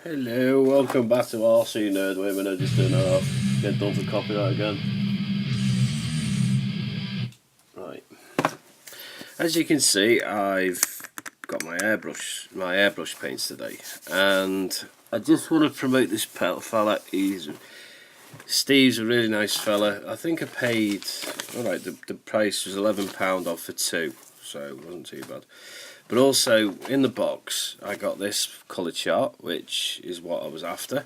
Hello, welcome back to RC Nerd. Wait a minute, just doing that off. Get done for copyright again. Right. As you can see, I've got my airbrush paints today, and I just want to promote this fella. Steve's a really nice fella. I think I paid, alright, the price was £11 off for two, so it wasn't too bad. But also, in the box, I got this colour chart, which is what I was after.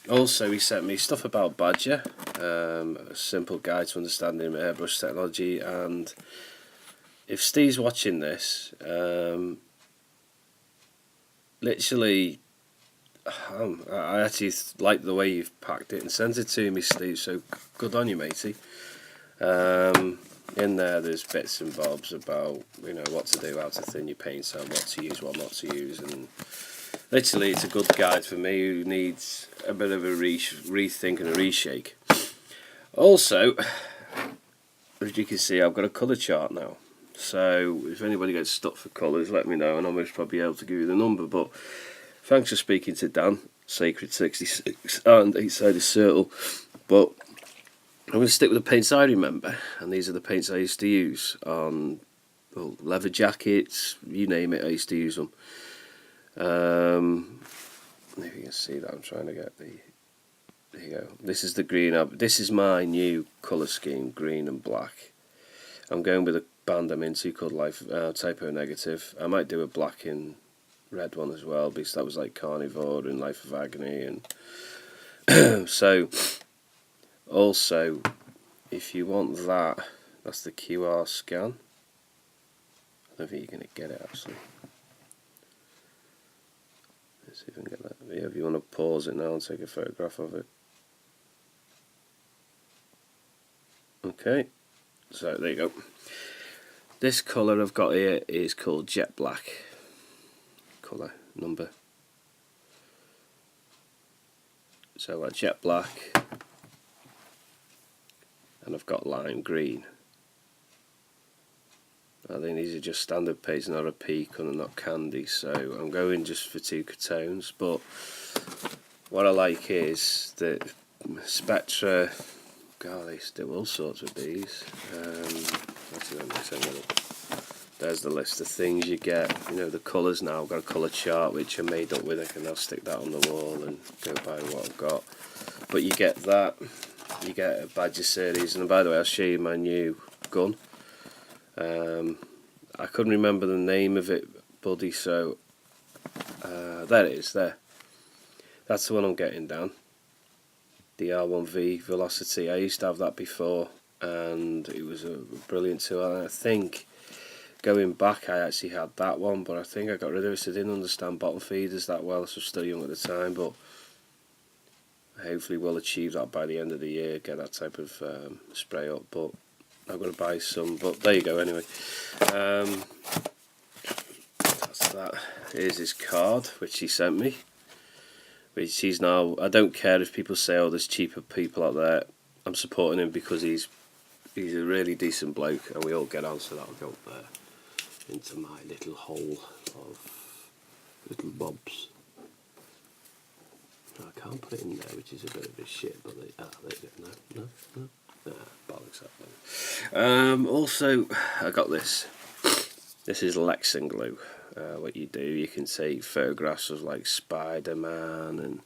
Also, he sent me stuff about Badger, a simple guide to understanding airbrush technology, and if Steve's watching this, literally, I actually like the way you've packed it and sent it to me, Steve, so good on you, matey. In there's bits and bobs about what to do, how to thin your paints out, what to use, what not to use, and literally it's a good guide for me who needs a bit of a rethink and a reshake. Also, as you can see, I've got a colour chart now, so if anybody gets stuck for colours, let me know and I'll most probably be able to give you the number. But thanks for speaking to Dan, Sacred66 and 8-Sided Circle. But I'm going to stick with the paints I remember, and these are the paints I used to use on leather jackets, you name it, I used to use them. If you can see that, I'm trying to get the... There you go. This is the green. This is my new colour scheme, green and black. I'm going with a band I'm into called Typo Negative. I might do a black and red one as well, because that was like Carnivore and Life of Agony, and so... Also, if you want that, that's the QR scan. I don't think you're going to get it actually. Let's see if I can get that. Yeah, if you want to pause it now and take a photograph of it. Okay, so there you go. This colour I've got here is called Jet Black. Colour number. So I've got Jet Black. And I've got lime green. I think these are just standard paints, not a pecan and not candy, so I'm going just for two tones. But what I like is that Spectra, God, they do all sorts of these. There's the list of things you get. The colours now. I've got a colour chart which I made up with. I can now stick that on the wall and go by what I've got. But you get that. You get a Badger series, and by the way, I'll show you my new gun. I couldn't remember the name of it, buddy, so there it is, there. That's the one I'm getting down. The R1V Velocity. I used to have that before, and it was a brilliant tool. And I think, going back, I actually had that one, but I think I got rid of it, so I didn't understand bottom feeders that well, so I was still young at the time, but hopefully we'll achieve that by the end of the year, get that type of spray up. But I'm going to buy some, but there you go anyway. That's that. Here's his card which he sent me, which he's now, I don't care if people say, oh, there's cheaper people out there. I'm supporting him because he's a really decent bloke, and we all get on, so that'll go up there into my little hole of little bobs. I can't put it in there, which is a bit of a shit, but there you go. No. Bollocks that. Also, I got this. This is Lexan glue. What you do, you can take photographs of like Spider-Man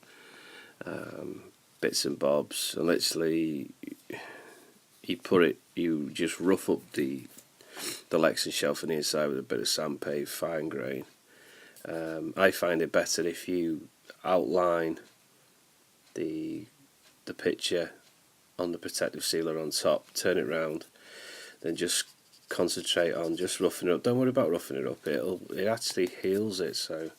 and bits and bobs, and literally you just rough up the Lexan shelf on the inside with a bit of sandpaper, fine grain. I find it better if you outline the picture on the protective sealer on top, turn it round, then just concentrate on just roughing it up. Don't worry about roughing it up, it actually heals it. So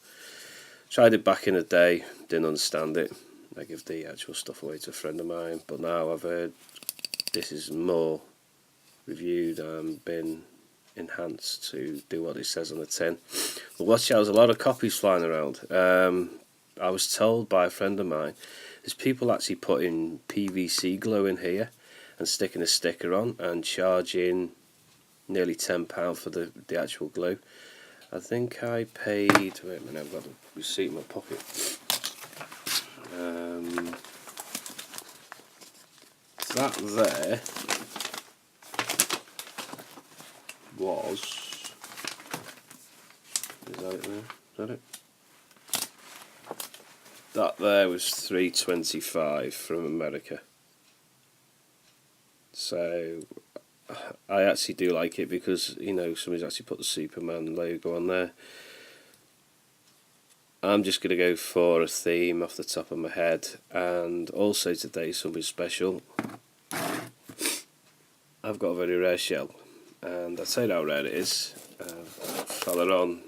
tried it back in the day, didn't understand it. I give the actual stuff away to a friend of mine, but now I've heard this is more reviewed and been enhanced to do what it says on the tin. But watch out, there's a lot of copies flying around. I was told by a friend of mine, there's people actually putting PVC glue in here and sticking a sticker on and charging nearly £10 for the actual glue. I think I paid, wait a minute, I've got the receipt in my pocket. That there was, is that it there? Is that it? That there was $3.25 from America. So I actually do like it because, you know, somebody's actually put the Superman logo on there. I'm just going to go for a theme off the top of my head, and also today something special. I've got a very rare shell, and I'll tell you how rare it is. Fella on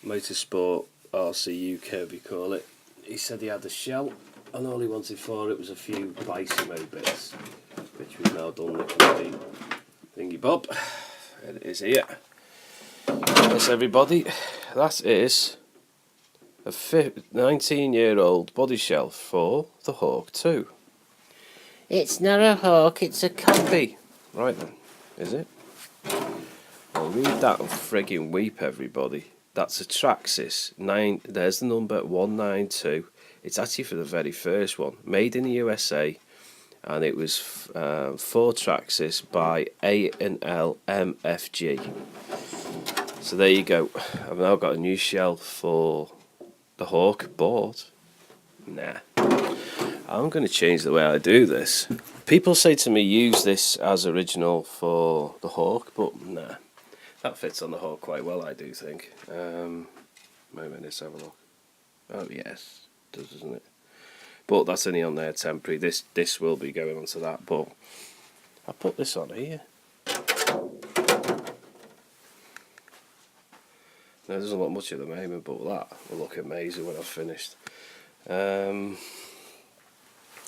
Motorsport RC UK, we call it. He said he had a shell, and all he wanted for it was a few Bicimo bits, which we've now done with the thingy bob. And it is here. Yes, everybody, that is a 19-year-old body shell for the Hawk 2. It's not a Hawk, it's a copy. Right then, is it? I'll read that and friggin' weep, everybody. That's a Traxxas. There's the number 192. It's actually for the very first one. Made in the USA. And it was for Traxxas by A&L MFG. So there you go. I've now got a new shell for the Hawk. Bought. Nah. I'm going to change the way I do this. People say to me, use this as original for the Hawk, but nah. That fits on the Hawk quite well, I do think. Wait a minute, let's have a look. Oh yes, it does, doesn't it? But that's only on there temporary. This will be going onto that, but I'll put this on here. There doesn't look much at the moment, but that will look amazing when I've finished.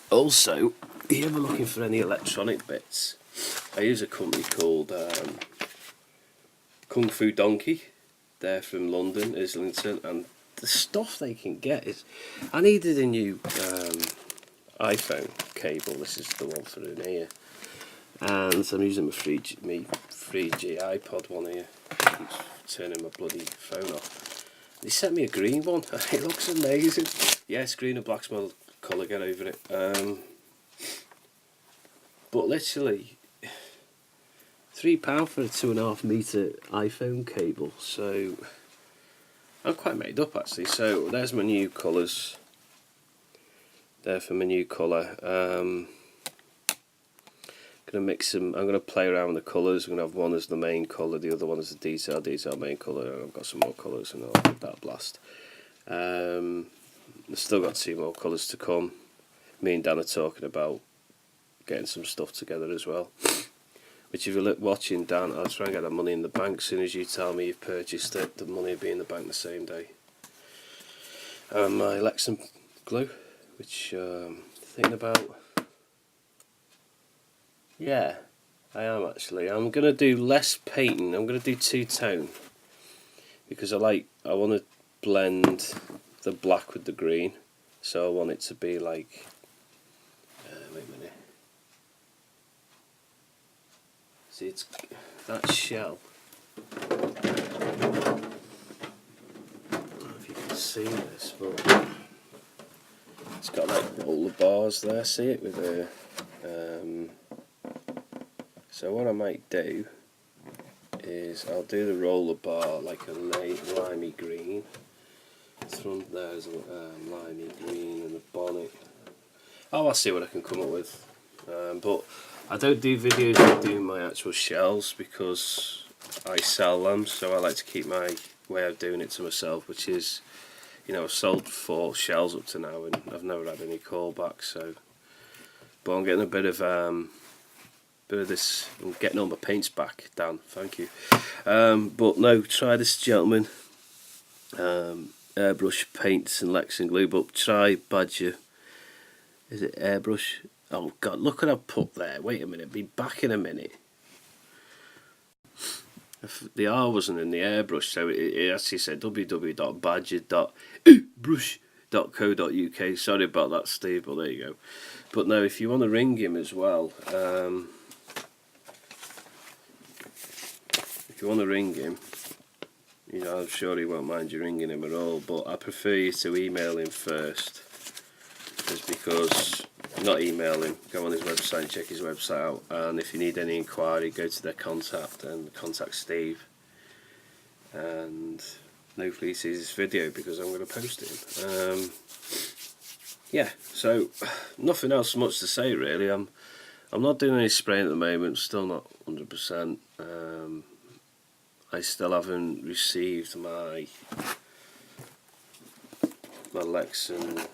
Also, if you're ever looking for any electronic bits, I use a company called Kung Fu Donkey. They're from London, Islington, and the stuff they can get is... I needed a new iPhone cable. This is the one for in here. And so I'm using my 3G iPod one here. Keeps turning my bloody phone off. They sent me a green one. It looks amazing. Yes, green and black's my colour, get over it. But literally £3 for a 2.5 metre iPhone cable. So I'm quite made up actually. So there's my new colours. There for my new colour. Gonna mix them. I'm gonna play around with the colours. I'm gonna have one as the main colour, the other one as the detail main colour, and I've got some more colours and I'll give that a blast. I've still got 2 more colours to come. Me and Dan are talking about getting some stuff together as well. Which if you're watching, Dan, I'll try and get that money in the bank as soon as you tell me you've purchased it. The money will be in the bank the same day. My Lexan glue, which thinking about. Yeah, I am actually. I'm gonna do less painting. I'm gonna do 2-tone because I want to blend the black with the green. So I want it to be like. Wait a minute. See, it's that shell. I don't know if you can see this, but it's got like all the bars there. See it with the. So what I might do is I'll do the roller bar like a limey green. The front there's a limey green and the bonnet. Oh, I'll see what I can come up with. But I don't do videos of doing my actual shells because I sell them, so I like to keep my way of doing it to myself, which is, you know, I've sold 4 shells up to now and I've never had any callbacks. So, but I'm getting a bit of this. I'm getting all my paints back, Dan. Thank you. But no, try this, gentlemen. Airbrush paints and Lexan glue, but try Badger. Is it airbrush? Oh God, look what I've put there. Wait a minute, be back in a minute. The R wasn't in the airbrush, so it actually said www.badger.brush.co.uk. Sorry about that, Steve, but there you go. But no, if you want to ring him as well, you know, I'm sure he won't mind you ringing him at all, but I prefer you to email him first, just because, not email him, go on his website and check his website out, and if you need any inquiry, go to their contact and contact Steve, and hopefully he sees this video because I'm going to post it. Yeah, so nothing else much to say really. I'm not doing any spraying at the moment, still not 100%. I still haven't received my Lexan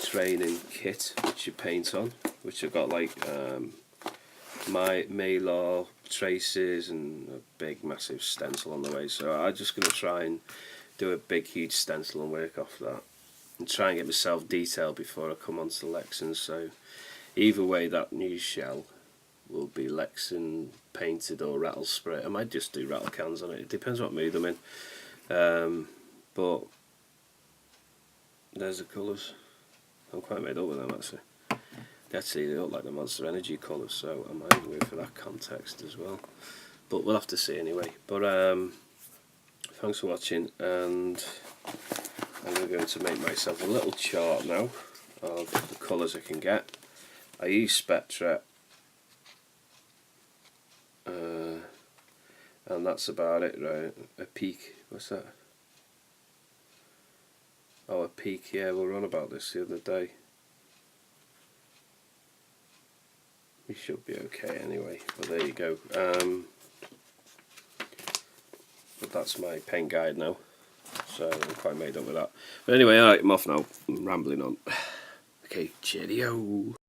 training kit which you paint on, which I've got like my Mylar traces and a big massive stencil on the way, so I'm just going to try and do a big huge stencil and work off that and try and get myself detailed before I come onto the Lexan. So either way, that new shell will be Lexan painted or rattle spray. I might just do rattle cans on it, it depends what mood I'm in. But there's the colours. I'm quite made up with them actually. Actually, they look like the Monster Energy colours, so I might go for that context as well. But we'll have to see anyway. But thanks for watching, and I'm going to make myself a little chart now of the colours I can get. I use Spectra, and that's about it, right? A peak, what's that? Oh, a peak, yeah, we were on about this the other day. We should be okay anyway, but there you go. But that's my paint guide now, so I'm quite made up with that. But anyway, alright, I'm off now, I'm rambling on. Okay, cheerio.